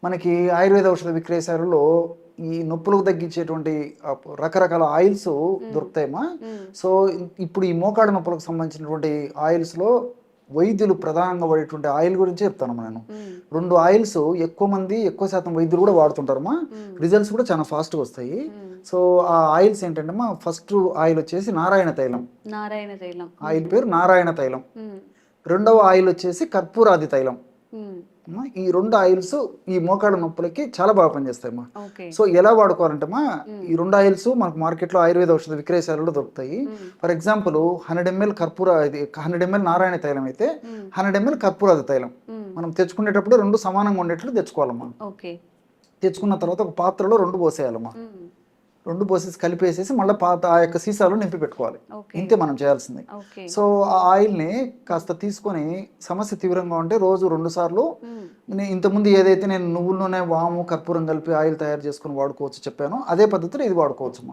మనకి ఆయుర్వేద ఔషధ విక్రయశాలలో ఈ నొప్పులకు తగ్గించేటువంటి రకరకాల ఆయిల్స్ దొరుకుతాయమ్మా. సో ఇప్పుడు ఈ మోకాడు నొప్పులకు సంబంధించినటువంటి ఆయిల్స్లో వైద్యులు ప్రధానంగా వాడేటువంటి ఆయిల్ గురించి చెప్తాను నేను. 2 ఆయిల్స్ ఎక్కువ మంది ఎక్కువ శాతం వైద్యులు కూడా వాడుతుంటారమ్మా. రిజల్ట్స్ కూడా చాలా ఫాస్ట్గా వస్తాయి. సో ఆ ఆయిల్స్ ఏంటంటే అమ్మా, ఫస్ట్ ఆయిల్ వచ్చేసి నారాయణ తైలం. ఆయిల్ పేరు నారాయణ తైలం. రెండవ ఆయిల్ వచ్చేసి కర్పూరాది తైలం. ఈ 2 ఆయిల్స్ ఈ మోకాళ్ళ నొప్పులకి చాలా బాగా పనిచేస్తాయమ్మా. సో ఎలా వాడుకోవాలంటే అమ్మా, ఈ 2 ఆయిల్స్ మనకు మార్కెట్లో ఆయుర్వేద ఔషధ విక్రయశాలలో దొరుకుతాయి. For example 100 ml 100 ml Narayana తైలం అయితే 100 ml కర్పూరాది తైలం మనం తెచ్చుకునేటప్పుడు 2 సమానంగా ఉండేట్లు తెచ్చుకోవాలమ్మా. తెచ్చుకున్న తర్వాత ఒక పాత్రలో 2 పోసేయాలమ్మా. 2 పోసేసి కలిపేసేసి మళ్ళీ ఆ యొక్క సీసాలో నింపి పెట్టుకోవాలి. ఇంతే మనం చేయాల్సింది. సో ఆ ఆయిల్ని కాస్త తీసుకొని సమస్య తీవ్రంగా ఉంటే రోజు 2 సార్లు, ఇంతకుముందు ఏదైతే నేను నువ్వుల నూనె, వాము, కర్పూరం కలిపి ఆయిల్ తయారు చేసుకుని వాడుకోవచ్చు చెప్పానో అదే పద్ధతిలో ఇది వాడుకోవచ్చు.